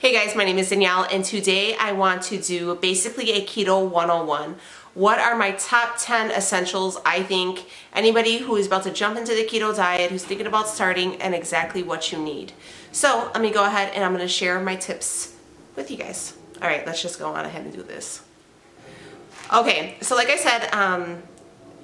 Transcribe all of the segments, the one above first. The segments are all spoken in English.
Hey guys, my name is Danielle and today I want to do basically a Keto 101. What are my top 10 essentials I think anybody who is about to jump into the keto diet, who's thinking about starting, and exactly what you need. So let me go ahead and I'm going to share my tips with you guys. Alright, let's just go on ahead and do this. Okay, so like I said,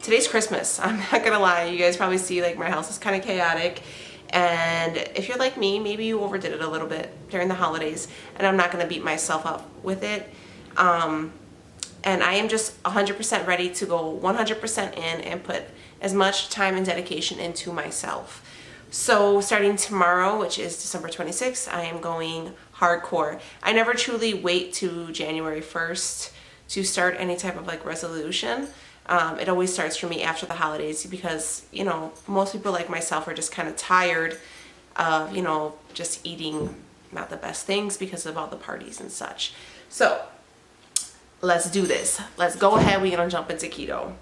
today's Christmas. I'm not gonna lie, you guys probably see like my house is kind of chaotic. And if you're like me, maybe you overdid it a little bit during the holidays, and I'm not going to beat myself up with it. And I am just 100% ready to go 100% in and put as much time and dedication into myself. So starting tomorrow, which is December 26th, I am going hardcore. I never truly wait to January 1st to start any type of like resolution. It always starts for me after the holidays because, you know, most people like myself are just kind of tired of, you know, just eating not the best things because of all the parties and such. So let's do this. Let's go ahead. We're going to jump into keto.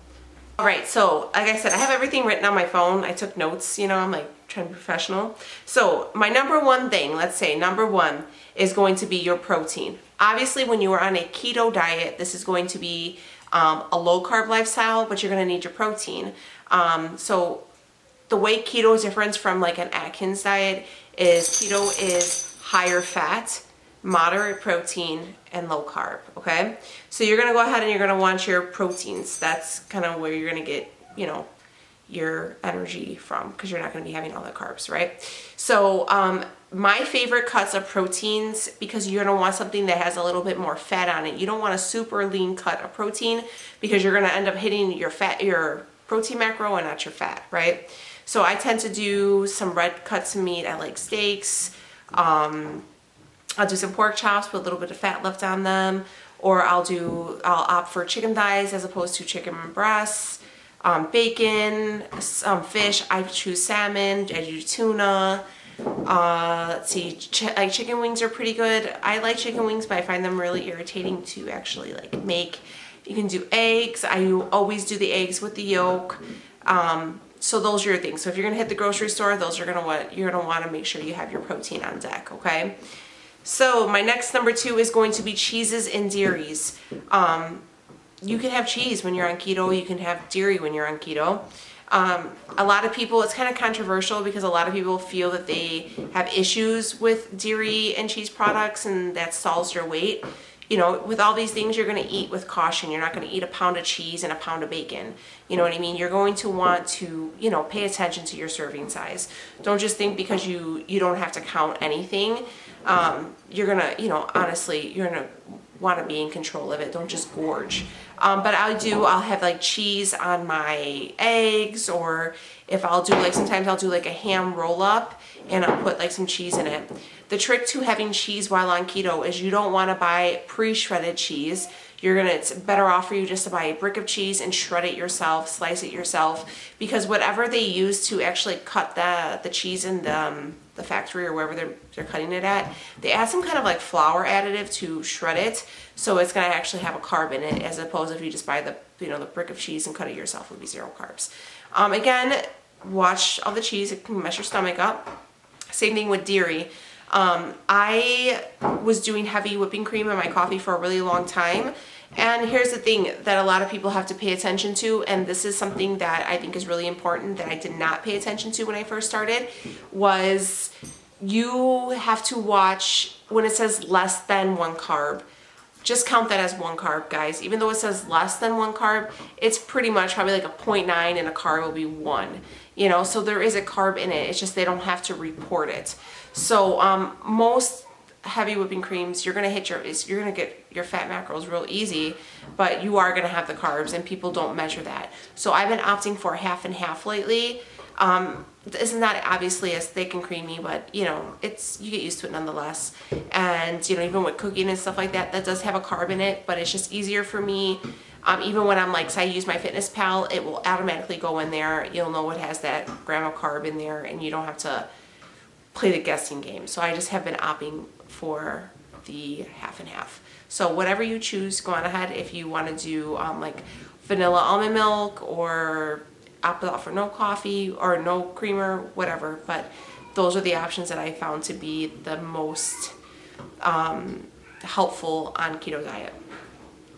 All right. So like I said, I have everything written on my phone. I took notes, you know, I'm like trying to be professional. So my number one thing, let's say number one is going to be your protein. Obviously, when you are on a keto diet, this is going to be a low carb lifestyle, but you're going to need your protein. So the way keto is different from like an Atkins diet is keto is higher fat, moderate protein, and low carb. Okay. So you're going to go ahead and you're going to want your proteins. That's kind of where you're going to get, you know, your energy from because you're not going to be having all the carbs, right? So, my favorite cuts of proteins, because you're going to want something that has a little bit more fat on it. You don't want a super lean cut of protein because you're going to end up hitting your protein macro and not your fat, right? So I tend to do some red cuts of meat. I like steaks. I'll do some pork chops with a little bit of fat left on them, or I'll opt for chicken thighs as opposed to chicken breasts. Bacon, fish. I choose salmon. I do tuna. Let's see, like chicken wings are pretty good. I like chicken wings, but I find them really irritating to actually like make. You can do eggs. I always do the eggs with the yolk. So those are your things. So if you're gonna hit the grocery store, those are you're gonna want to make sure you have your protein on deck. Okay. So my next number two is going to be cheeses and dairies. You can have cheese when you're on keto. You can have dairy when you're on keto. A lot of people, it's kind of controversial because a lot of people feel that they have issues with dairy and cheese products and that stalls your weight. You know, with all these things, you're going to eat with caution. You're not going to eat a pound of cheese and a pound of bacon. You know what I mean? You're going to want to, you know, pay attention to your serving size. Don't just think because you don't have to count anything. You're going to, you know, honestly, you're going to want to be in control of it. Don't just gorge. But I'll have like cheese on my eggs, or if I'll do like, sometimes I'll do like a ham roll up and I'll put like some cheese in it. The trick to having cheese while on keto is you don't want to buy pre-shredded cheese. It's better off for you just to buy a brick of cheese and shred it yourself, slice it yourself, because whatever they use to actually cut the cheese in the factory or wherever they're cutting it at, they add some kind of like flour additive to shred it, so it's going to actually have a carb in it, as opposed if you just buy the brick of cheese and cut it yourself, it would be 0 carbs. Again, watch all the cheese, it can mess your stomach up. Same thing with dairy. I was doing heavy whipping cream in my coffee for a really long time. And here's the thing that a lot of people have to pay attention to, and this is something that I think is really important that I did not pay attention to when I first started, was you have to watch when it says less than 1 carb. Just count that as 1 carb, guys. Even though it says less than 1 carb, it's pretty much probably like a 0.9 and a carb will be 1. You know, so there is a carb in it. It's just they don't have to report it. So most heavy whipping creams, you're gonna get your fat macros real easy, but you are gonna have the carbs, and people don't measure that. So I've been opting for half and half lately. This is not obviously as thick and creamy, but you know, you get used to it nonetheless. And you know, even with cooking and stuff like that, that does have a carb in it, but it's just easier for me. Even when I'm like, say I use my FitnessPal, it will automatically go in there. You'll know it has that gram of carb in there, and you don't have to play the guessing game. So I just have been opting for the half and half. So whatever you choose, go on ahead. If you want to do like vanilla almond milk, or opt out for no coffee or no creamer, whatever. But those are the options that I found to be the most helpful on keto diet.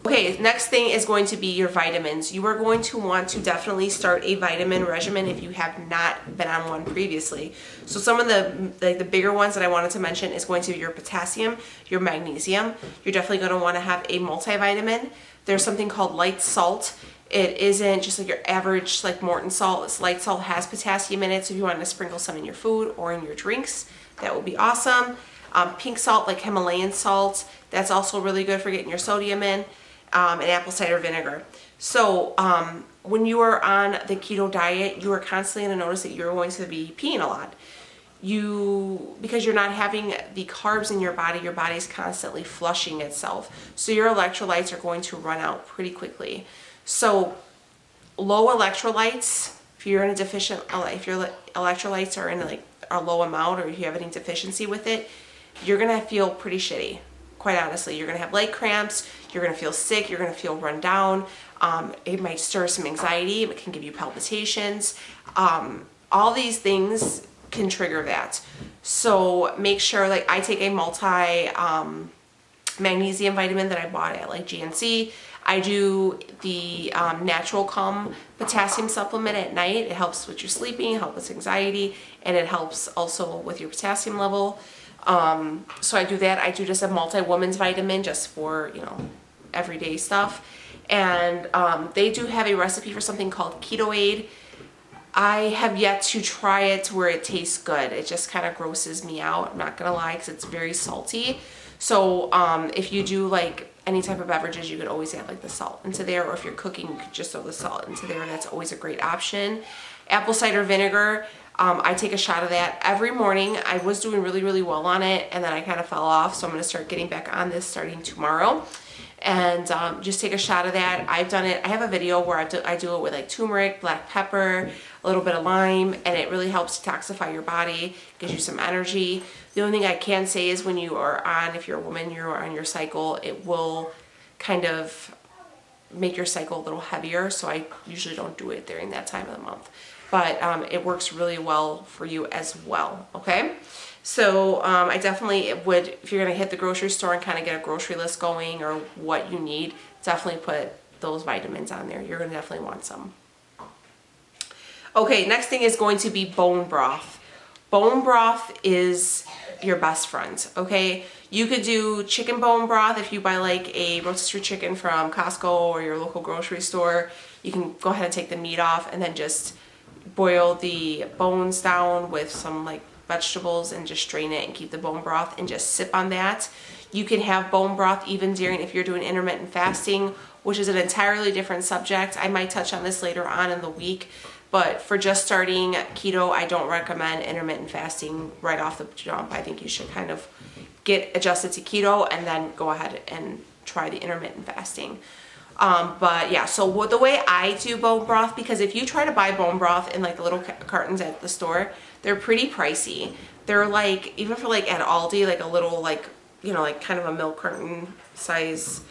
Okay, next thing is going to be your vitamins. You are going to want to definitely start a vitamin regimen if you have not been on one previously. So some of the bigger ones that I wanted to mention is going to be your potassium, your magnesium. You're definitely going to want to have a multivitamin. There's something called light salt. It isn't just like your average like Morton salt. It's light salt, has potassium in it, so if you want to sprinkle some in your food or in your drinks, that would be awesome. Pink salt, like Himalayan salt, that's also really good for getting your sodium in. And apple cider vinegar. So when you are on the keto diet, you are constantly going to notice that you're going to be peeing a lot. Because you're not having the carbs in your body's constantly flushing itself. So your electrolytes are going to run out pretty quickly. So low electrolytes, if you're in a deficient, if your electrolytes are in like a low amount, or if you have any deficiency with it, you're going to feel pretty shitty. Quite honestly, you're going to have leg cramps, you're going to feel sick, you're going to feel run down, it might stir some anxiety, it can give you palpitations. All these things can trigger that. So make sure, like I take a magnesium vitamin that I bought at like GNC. I do the Natural Calm potassium supplement at night. It helps with your sleeping, helps with anxiety, and it helps also with your potassium level. So I do that. I do just a multi-woman's vitamin just for, you know, everyday stuff. And they do have a recipe for something called Keto. I have yet to try it to where it tastes good. It just kind of grosses me out, I'm not gonna lie, because it's very salty. So if you do like any type of beverages, you could always add like the salt into there, or if you're cooking, you could just throw the salt into there. That's always a great option. Apple cider vinegar. I take a shot of that every morning. I was doing really, really well on it, and then I kind of fell off, so I'm going to start getting back on this starting tomorrow. And just take a shot of that. I've done it. I have a video where I do it with like turmeric, black pepper, a little bit of lime, and it really helps detoxify your body, gives you some energy. The only thing I can say is when you are on, if you're a woman, you're on your cycle, it will kind of make your cycle a little heavier, so I usually don't do it during that time of the month. But it works really well for you as well, okay? So I definitely would, if you're gonna hit the grocery store and kind of get a grocery list going or what you need, definitely put those vitamins on there. You're gonna definitely want some. Okay, next thing is going to be bone broth. Bone broth is your best friend, okay? You could do chicken bone broth if you buy like a rotisserie chicken from Costco or your local grocery store. You can go ahead and take the meat off and then just boil the bones down with some like vegetables and just strain it and keep the bone broth and just sip on that. You can have bone broth even during, if you're doing intermittent fasting, which is an entirely different subject. I might touch on this later on in the week, but for just starting keto, I don't recommend intermittent fasting right off the jump. I think you should kind of get adjusted to keto and then go ahead and try the intermittent fasting. But yeah, so the way I do bone broth, because if you try to buy bone broth in like the little cartons at the store, they're pretty pricey. They're like, even for like at Aldi, like a little like, you know, like kind of a milk carton size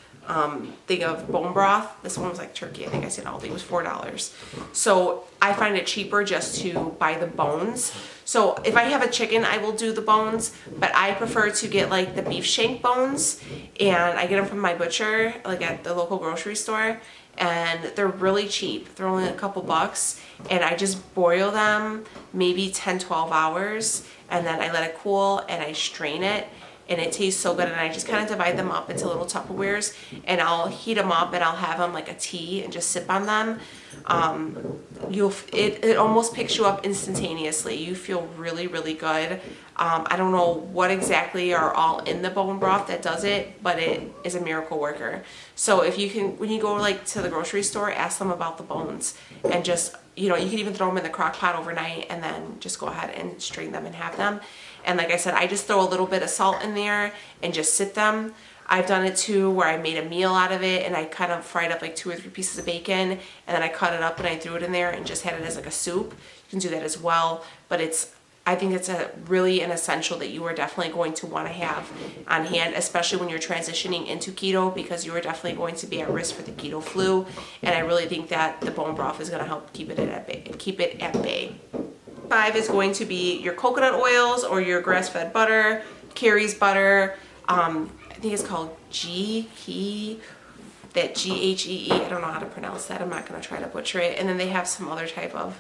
thing of bone broth. This one was like turkey. I think I said Aldi. It was $4. So I find it cheaper just to buy the bones. So if I have a chicken, I will do the bones, but I prefer to get like the beef shank bones, and I get them from my butcher, like at the local grocery store, and they're really cheap. They're only a couple bucks, and I just boil them maybe 10-12 hours, and then I let it cool and I strain it. And it tastes so good, and I just kind of divide them up into little Tupperwares, and I'll heat them up and I'll have them like a tea and just sip on them. It almost picks you up instantaneously. You feel really, really good. I don't know what exactly are all in the bone broth that does it, but it is a miracle worker. So if you can, when you go like to the grocery store, ask them about the bones, and just, you know, you can even throw them in the crock pot overnight and then just go ahead and strain them and have them. And like I said, I just throw a little bit of salt in there and just sip them. I've done it too where I made a meal out of it, and I kind of fried up like 2 or 3 pieces of bacon, and then I cut it up and I threw it in there and just had it as like a soup. You can do that as well, but I think it's really an essential that you are definitely going to want to have on hand, especially when you're transitioning into keto, because you are definitely going to be at risk for the keto flu. And I really think that the bone broth is going to help keep it at bay. 5 is going to be your coconut oils or your grass-fed butter, Carrie's butter. I think it's called GHEE, that GHEE. I don't know how to pronounce that. I'm not going to try to butcher it. And then they have some other type of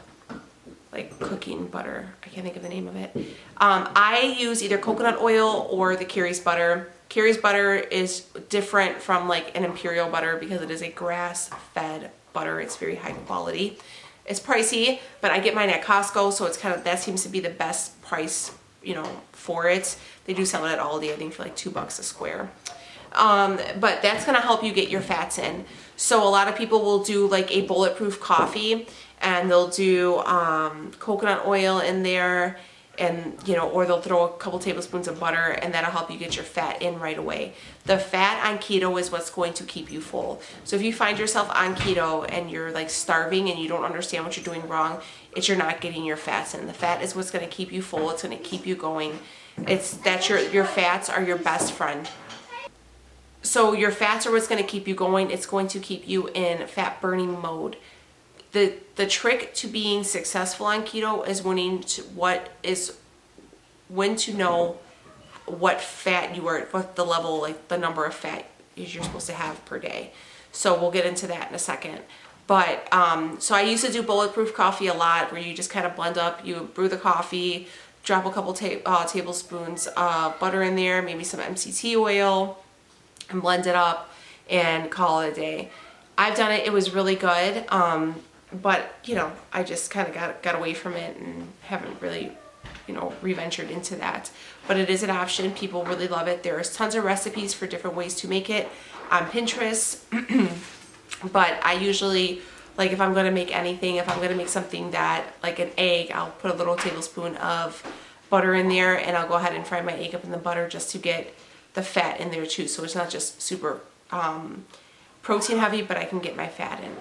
like cooking butter. I can't think of the name of it. I use either coconut oil or the Carrie's butter. Carrie's butter is different from like an imperial butter because it is a grass-fed butter. It's very high quality. It's pricey, but I get mine at Costco, so it's kind of, that seems to be the best price, you know, for it. They do sell it at Aldi, I think, for like $2 a square. But that's gonna help you get your fats in. So a lot of people will do like a bulletproof coffee, and they'll do coconut oil in there, and you know, or they'll throw a couple tablespoons of butter, and that'll help you get your fat in right away. The fat on keto is what's going to keep you full. So if you find yourself on keto and you're like starving and you don't understand what you're doing wrong, it's you're not getting your fats in. The fat is what's going to keep you full. It's going to keep you going. It's that your fats are your best friend. So your fats are what's going to keep you going. It's going to keep you in fat burning mode. The trick to being successful on keto is when to know what fat you are, what the level, like the number of fat is you're supposed to have per day. So we'll get into that in a second. But so I used to do bulletproof coffee a lot, where you just kind of blend up, you brew the coffee, drop a couple tablespoons of butter in there, maybe some MCT oil, and blend it up and call it a day. I've done it, it was really good. But you know, I just kind of got away from it and haven't really, you know, reventured into that. But it is an option. People really love it. There's tons of recipes for different ways to make it on Pinterest. But I usually, like if I'm going to make anything, if I'm going to make something that, like an egg, I'll put a little tablespoon of butter in there, and I'll go ahead and fry my egg up in the butter just to get the fat in there too. So it's not just super protein heavy, but I can get my fat in.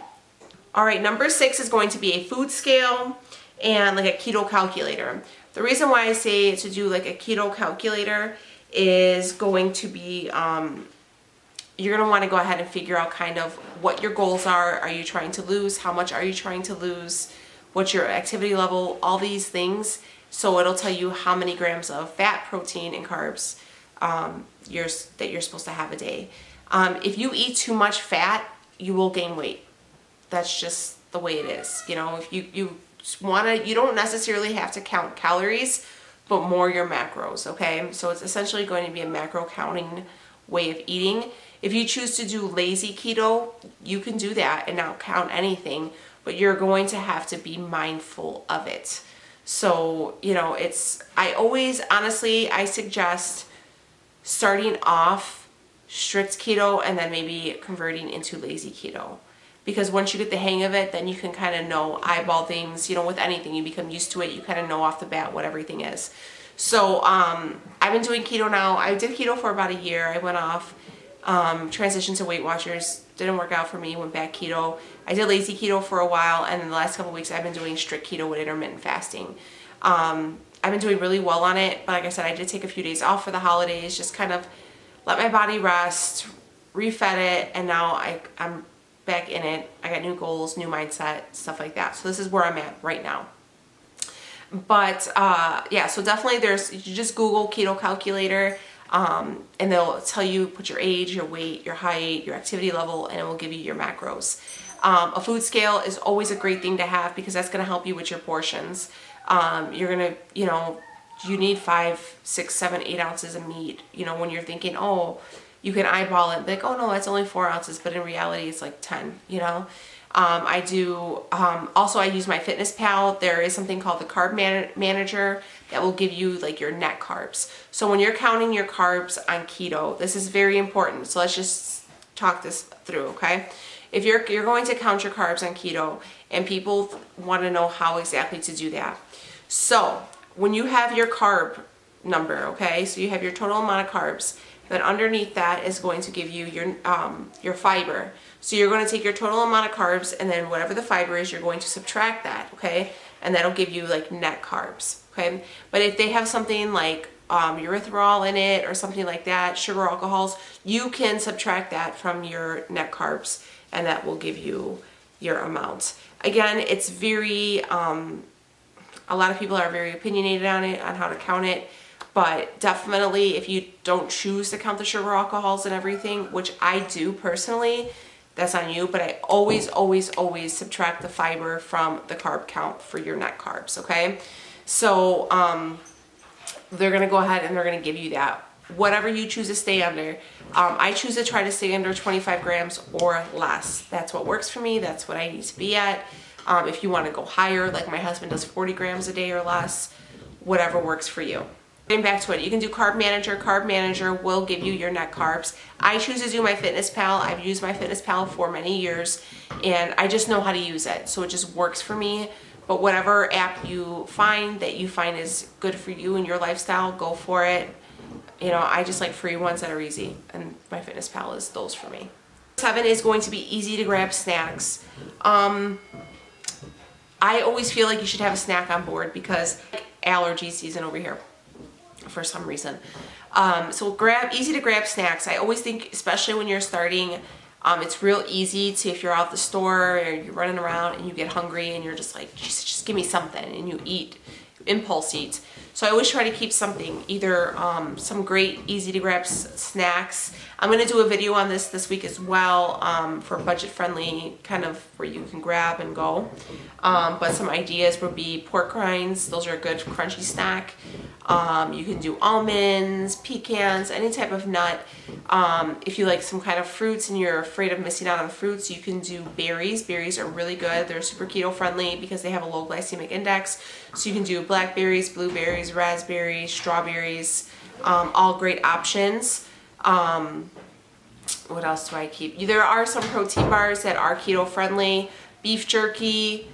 All right, number 6 is going to be a food scale and like a keto calculator. The reason why I say to do like a keto calculator is going to be, you're going to want to go ahead and figure out kind of what your goals are. Are you trying to lose? How much are you trying to lose? What's your activity level? All these things. So it'll tell you how many grams of fat, protein, and carbs that you're supposed to have a day. If you eat too much fat, you will gain weight. That's just the way it is. You know, if you don't necessarily have to count calories, but more your macros, okay? So it's essentially going to be a macro counting way of eating. If you choose to do lazy keto, you can do that and not count anything, but you're going to have to be mindful of it. So, you know, I suggest starting off strict keto and then maybe converting into lazy keto. Because once you get the hang of it, then you can kind of know, eyeball things, you know, with anything, you become used to it, you kind of know off the bat what everything is. So I've been doing keto now. I did keto for about a year. I went off, transitioned to Weight Watchers, didn't work out for me, went back keto. I did lazy keto for a while, and in the last couple of weeks I've been doing strict keto with intermittent fasting. I've been doing really well on it, but like I said, I did take a few days off for the holidays, just kind of let my body rest, refed it, and now I'm back in it. I got new goals, new mindset, stuff like that. So this is where I'm at right now. But yeah, so definitely you just Google keto calculator, and they'll tell you, put your age, your weight, your height, your activity level, and it will give you your macros. A food scale is always a great thing to have because that's going to help you with your portions. You're going to, you know, you need 5, 6, 7, 8 ounces of meat, you know, when you're thinking, oh, you can eyeball it, like, oh no, that's only 4 ounces, but in reality it's like 10, you know. Also I use my Fitness Pal. There is something called the Carb Manager that will give you like your net carbs. So when you're counting your carbs on keto, this is very important. So let's just talk this through, okay? If you're going to count your carbs on keto, and people want to know how exactly to do that. So when you have your carb number, okay, so you have your total amount of carbs, then underneath that is going to give you your fiber. So you're going to take your total amount of carbs, and then whatever the fiber is, you're going to subtract that, okay? And that'll give you like net carbs, okay? But if they have something like erythritol in it or something like that, sugar alcohols, you can subtract that from your net carbs, and that will give you your amount. Again, it's very, a lot of people are very opinionated on it, on how to count it. But definitely, if you don't choose to count the sugar, alcohols, and everything, which I do personally, that's on you. But I always, always, always subtract the fiber from the carb count for your net carbs, okay? So they're going to go ahead and they're going to give you that. Whatever you choose to stay under. I choose to try to stay under 25 grams or less. That's what works for me. That's what I need to be at. If you want to go higher, like my husband does 40 grams a day or less, whatever works for you. Getting back to it, you can do Carb Manager. Carb Manager will give you your net carbs. I choose to do my Fitness Pal. I've used my Fitness Pal for many years, and I just know how to use it, so it just works for me. But whatever app you find that you find is good for you and your lifestyle, go for it. You know, I just like free ones that are easy, and my Fitness Pal is those for me. 7 is going to be easy to grab snacks. I always feel like you should have a snack on board because allergy season over here for some reason. So easy to grab snacks. I always think, especially when you're starting, it's real easy to, if you're out the store or you're running around and you get hungry and you're just like, just give me something, and you eat, impulse eat. So I always try to keep something, either some great easy to grab snacks. I'm going to do a video on this week as well for budget friendly, kind of where you can grab and go. But some ideas would be pork rinds. Those are a good crunchy snack. You can do almonds, pecans, any type of nut. If you like some kind of fruits and you're afraid of missing out on fruits, you can do berries. Berries are really good. They're super keto friendly because they have a low glycemic index. So you can do blackberries, blueberries, raspberries, strawberries, all great options. What else do I keep? There are some protein bars that are keto friendly, beef jerky.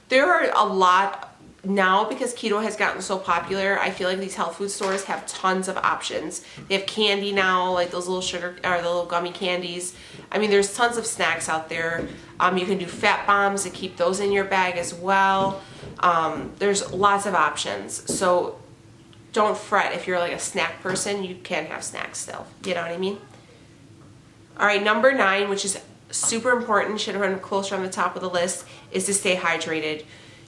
There are a lot now because keto has gotten so popular. I feel like these health food stores have tons of options. They have candy now, like those little sugar or the little gummy candies. I mean, there's tons of snacks out there. You can do fat bombs to keep those in your bag as well. There's lots of options. So don't fret if you're like a snack person. You can have snacks still. You know what I mean? All right, number 9, which is super important, should have been closer on the top of the list, is to stay hydrated.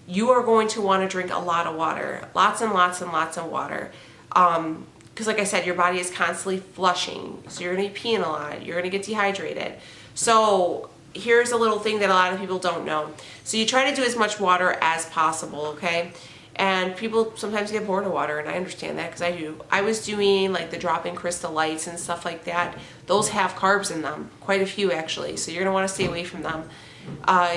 You are going to want to drink a lot of water, lots and lots and lots of water. Because like I said, your body is constantly flushing. So you're going to be peeing a lot. You're going to get dehydrated. So here's a little thing that a lot of people don't know. So you try to do as much water as possible, okay? And people sometimes get bored of water, and I understand that because I do. I was doing like the drop-in Crystal Lights and stuff like that. Those have carbs in them, quite a few actually. So you're going to want to stay away from them.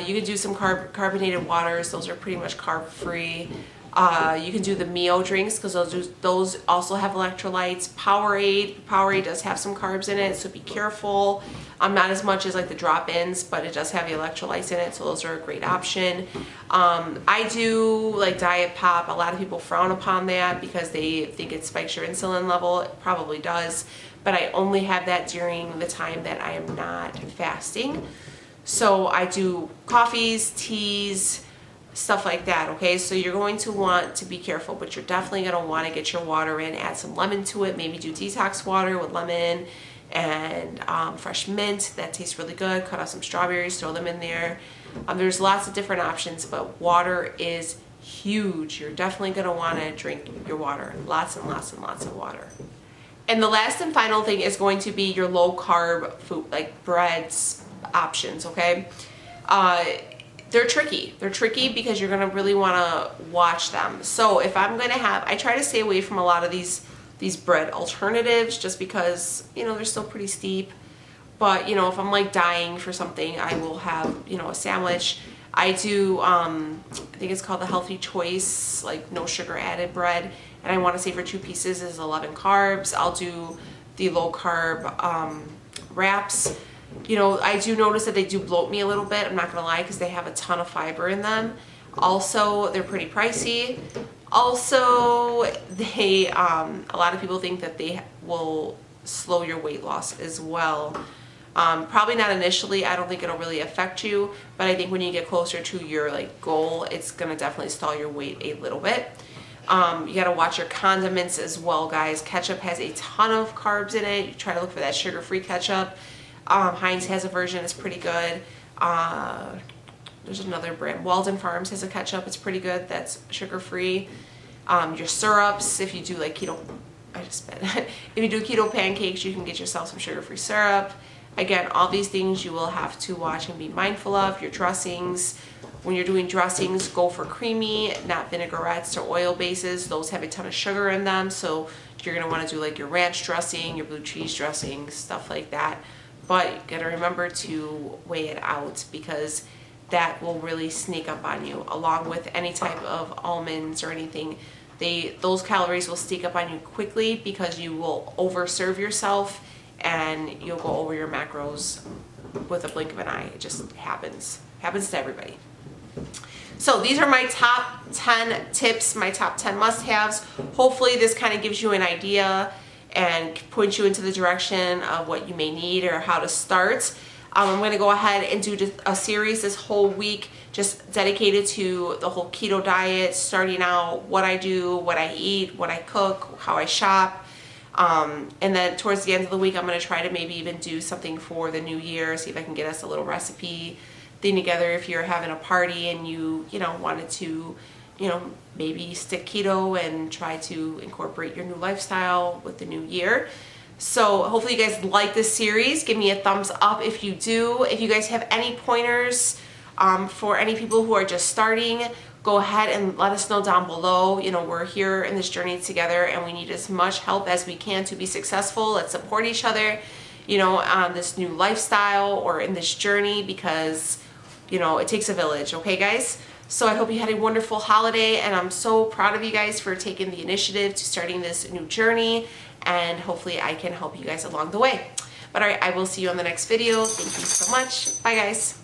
You can do some carbonated waters. Those are pretty much carb-free. You can do the Mio drinks because those also have electrolytes. Powerade does have some carbs in it, so be careful. Not as much as like the drop-ins, but it does have the electrolytes in it, so those are a great option. I do like Diet Pop. A lot of people frown upon that because they think it spikes your insulin level. It probably does, but I only have that during the time that I am not fasting. So I do coffees, teas, stuff like that, okay? So you're going to want to be careful, but you're definitely going to want to get your water in, add some lemon to it, maybe do detox water with lemon and fresh mint. That tastes really good. Cut out some strawberries, throw them in there. There's lots of different options, but water is huge. You're definitely going to want to drink your water, lots and lots and lots of water. And the last and final thing is going to be your low carb food, like breads, options, okay? They're tricky. They're tricky because you're going to really want to watch them. So if I'm going to I try to stay away from a lot of these bread alternatives just because, you know, they're still pretty steep. But, you know, if I'm like dying for something, I will have, you know, a sandwich. I do, I think it's called the Healthy Choice, like no sugar added bread. And I want to say for 2 pieces is 11 carbs. I'll do the low carb wraps. You know, I do notice that they do bloat me a little bit, I'm not going to lie, because they have a ton of fiber in them. Also, they're pretty pricey. Also, they, a lot of people think that they will slow your weight loss as well. Probably not initially. I don't think it'll really affect you, but I think when you get closer to your like goal, it's going to definitely stall your weight a little bit. You got to watch your condiments as well, guys. Ketchup has a ton of carbs in it. You try to look for that sugar-free ketchup. Heinz has a version, it's pretty good. There's another brand, Walden Farms has a ketchup, it's pretty good, that's sugar-free. your syrups. If you do like keto, I just spit. If you do keto pancakes, you can get yourself some sugar-free syrup. Again, all these things you will have to watch and be mindful of. Your dressings, when you're doing dressings, go for creamy, not vinaigrettes or oil bases. Those have a ton of sugar in them, so you're gonna want to do like your ranch dressing, your blue cheese dressing, stuff like that. But you gotta remember to weigh it out, because that will really sneak up on you, along with any type of almonds or anything. Those calories will sneak up on you quickly because you will overserve yourself and you'll go over your macros with a blink of an eye. It just happens to everybody. So these are my top 10 tips, my top 10 must-haves. Hopefully this kind of gives you an idea and points you into the direction of what you may need or how to start. I'm going to go ahead and do a series this whole week just dedicated to the whole keto diet, starting out what I do, what I eat, what I cook, how I shop. And then towards the end of the week, I'm going to try to maybe even do something for the new year, see if I can get us a little recipe thing together if you're having a party and you wanted to, maybe stick keto and try to incorporate your new lifestyle with the new year. So hopefully you guys like this series. Give me a thumbs up if you do. If you guys have any pointers for any people who are just starting, go ahead and let us know down below. We're here in this journey together and we need as much help as we can to be successful. Let's support each other, on this new lifestyle or in this journey, because it takes a village, okay guys? So I hope you had a wonderful holiday, and I'm so proud of you guys for taking the initiative to starting this new journey, and hopefully I can help you guys along the way. But all right, I will see you on the next video. Thank you so much. Bye guys.